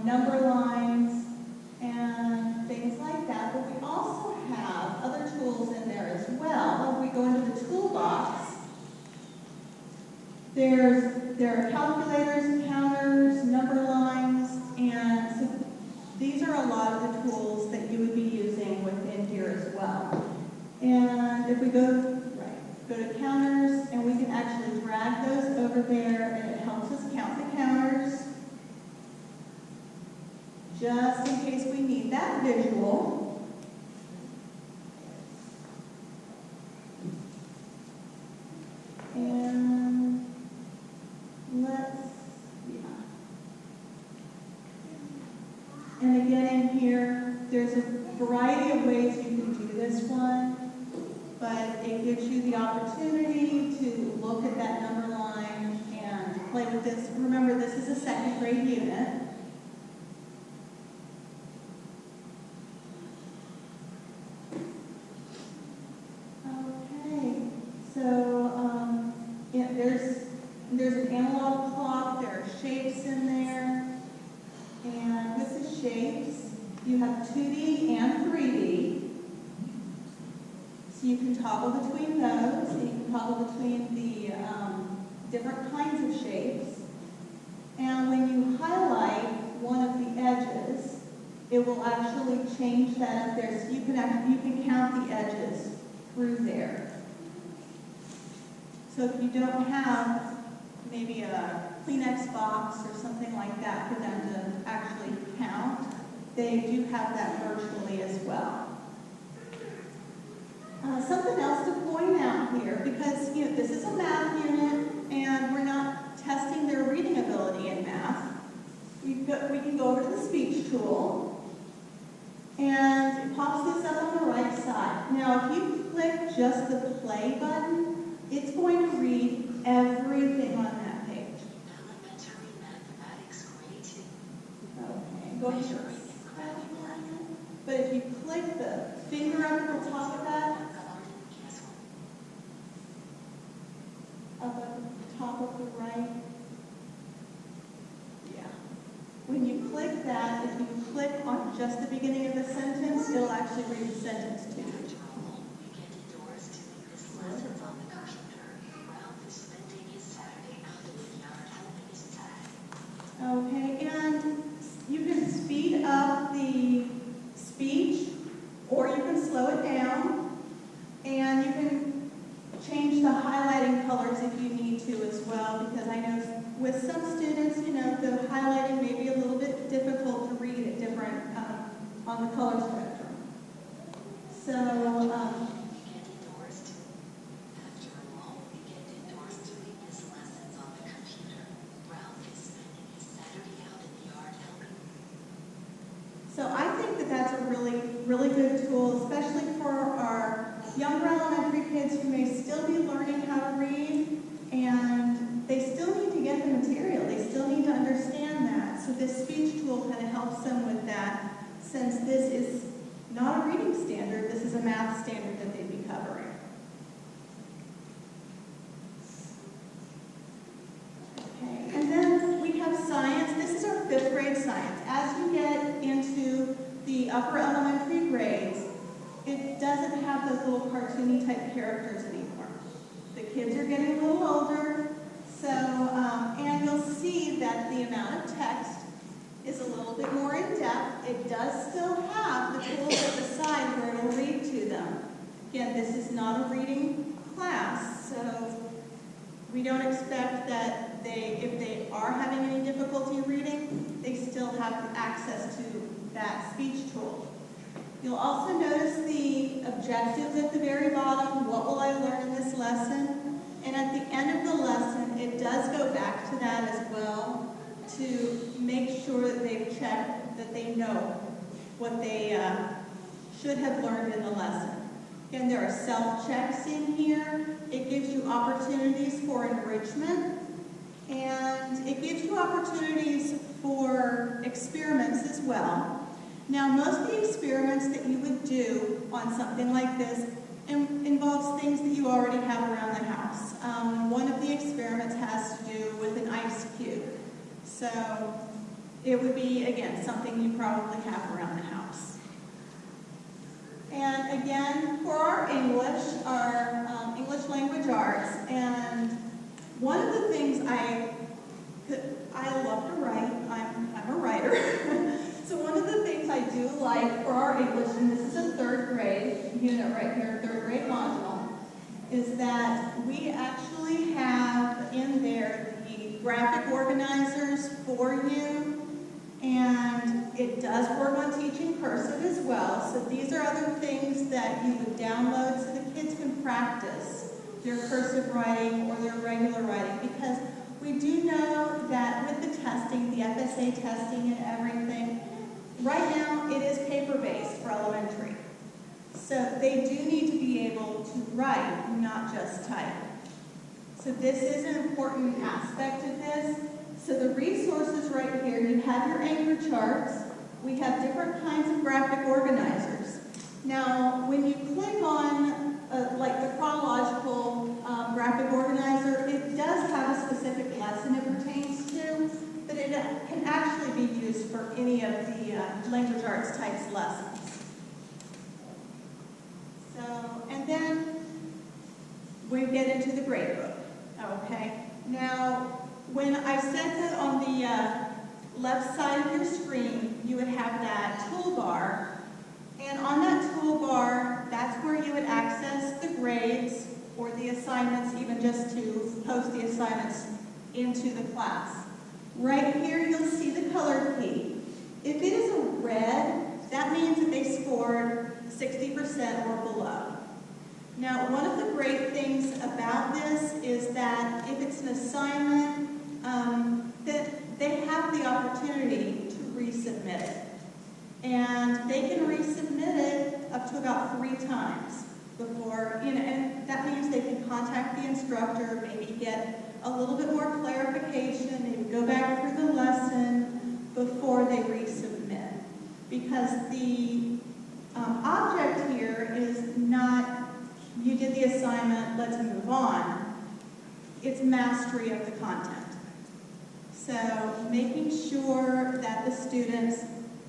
number lines, and things like that. But we also have other tools in there as well. If we go into the toolbox, there are calculators, counters, number lines, and so these are a lot of the tools that you would be using within here as well. And if we go to counters, and we can actually drag those over there, and it helps us count the counters, just in case we need that visual. And and again in here, there's a variety of ways you can do this one, but it gives you the opportunity to look at that number line and play with this. Remember, this is a second grade unit. Okay, so yeah, there's an analog clock, there are shapes in there, and with the shapes, you have 2D and 3D. So you can toggle between those, and you can toggle between the different kinds of shapes. And when you highlight one of the edges, it will actually change that up there. So you can count the edges through there. So if you don't have maybe a Kleenex box or something like that for them to actually count, they do have that virtually as well. Something else to point out here, because this is a math unit and we're not testing their reading ability in math. We can go over to the speech tool, and it pops this up on the right side. Now, if you click just the play button, it's going to read everything on that page. Elementary mathematics grade 2. Okay, go ahead. But if you click the finger up at the top of that, up at the top of the right, yeah. When you click that, if you click on just the beginning of the sentence, it'll actually read the sentence to you. Okay, and you can speed up the speech, or you can slow it down, and you can change the highlighting colors if you need to as well, because I know with some students, the highlighting may be a little bit difficult to read at different, on the color spectrum. So, So I think that that's a really good tool, especially for our younger elementary kids who may still be learning how to read, and they still need to get the material. They still need to understand that. So this speech tool kind of helps them with that, since this is not a reading standard, this is a math standard that they'd be covering. Okay, and then we have science. This is our 5th grade science. As you get into the upper elementary grades, it doesn't have those little cartoony type characters anymore. The kids are getting a little older, so, and you'll see that the amount of text is a little bit more in depth. It does still have the tools at the side where it'll read to them. Again, this is not a reading class, so we don't expect that if they are having any difficulty reading, they still have access to that speech tool. You'll also notice the objectives at the very bottom. What will I learn in this lesson? And at the end of the lesson, it does go back to that as well to make sure that they've checked that they know what they should have learned in the lesson. Again, there are self-checks in here. It gives you opportunities for enrichment, and it gives you opportunities for experiments as well. Now, most of the experiments that you would do on something like this involves things that you already have around the house. One of the experiments has to do with an ice cube. So It would be, again, something you probably have around the house. And again, for our English language arts, and one of the things I love to write, I'm a writer, so one of the things I do like for our English, and this is a third grade unit right here, third grade module, is that we actually have in there the graphic organizers for you, and it does work on teaching cursive as well. So these are other things that you would download so the kids can practice their cursive writing or their regular writing, because we do know that with the testing, the FSA testing and everything, right now it is paper-based for elementary. So they do need to be able to write, not just type. So this is an important aspect of this. So the resources right here, you have your anchor charts. We have different kinds of graphic organizers. Now, when you click on like the chronological graphic organizer, it does have a specific lesson it pertains to, but it can actually be used for any of the language arts types lessons. So, and then we get into the grade book, okay? Now, when I said that on the left side of your screen, you would have that toolbar, and on that toolbar, that's where you would access the grades or the assignments, even just to post the assignments into the class. Right here, you'll see the color key. If it is a red, that means that they scored 60% or below. Now, one of the great things about this is that if it's an assignment, that they have the opportunity to resubmit it. And they can resubmit it up to about 3 times before, and that means they can contact the instructor, maybe get a little bit more clarification, maybe go back through the lesson before they resubmit. Because the object here is not, you did the assignment, let's move on. It's mastery of the content. So making sure that the students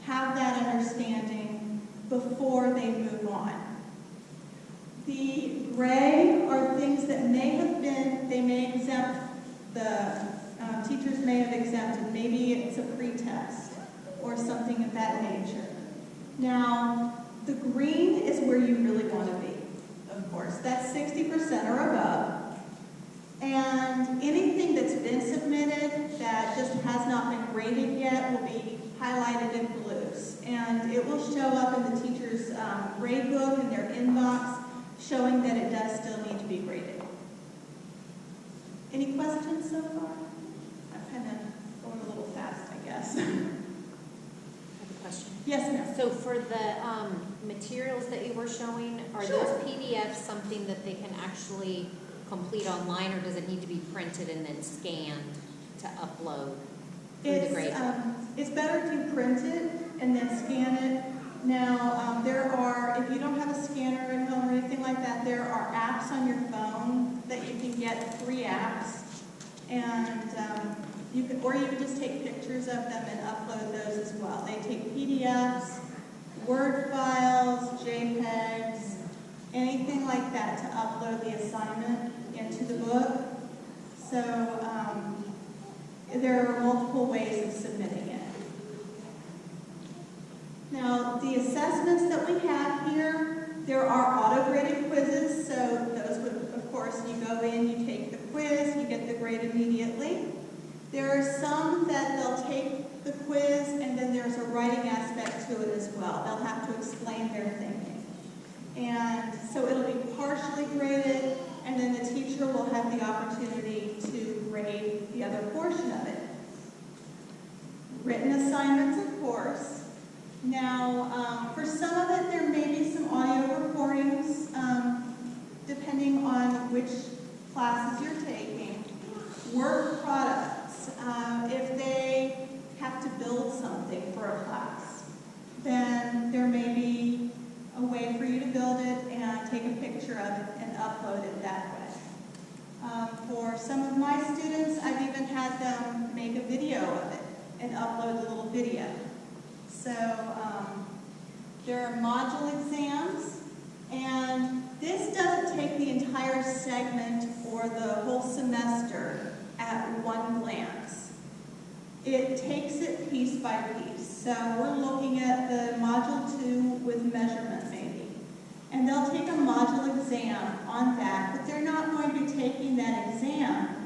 have that understanding before they move on. The gray are things that may have been, they may exempt, the teachers may have exempted. Maybe it's a pretest or something of that nature. Now, the green is where you really want to be, of course. That's 60% or above. And anything that's been submitted that just has not been graded yet will be highlighted in blues. And it will show up in the teacher's grade book in their inbox, showing that it does still need to be graded. Any questions so far? I'm kind of going a little fast, I guess. I have a question. Yes, ma'am. So for the materials that you were showing, are Sure. those PDFs something that they can actually complete online, or does it need to be printed and then scanned to upload through the grade book? It's better to print it and then scan it. Now, there are, if you don't have a scanner at home or anything like that, there are apps on your phone that you can get, free apps. And you can just take pictures of them and upload those as well. They take PDFs, Word files, JPEGs, anything like that to upload the assignment into the book. So there are multiple ways of submitting it. Now, the assessments that we have here, there are auto-graded quizzes, so those would, of course, you go in, you take the quiz, you get the grade immediately. There are some that they'll take the quiz, and then there's a writing aspect to it as well. They'll have to explain their thinking. And so it'll be partially graded, and then the teacher will have the opportunity to grade the other portion of it. Written assignments, of course. Now, for some of it, there may be some audio recordings, depending on which classes you're taking. Work products, if they have to build something for a class, then there may be a way for you to build it and take a picture of it and upload it that way. For some of my students, I've even had them make a video of it and upload the little video. So there are module exams, and this doesn't take the entire segment or the whole semester at one glance. It takes it piece by piece. So we're looking at the module 2 with measurement maybe. And they'll take a module exam on that, but they're not going to be taking that exam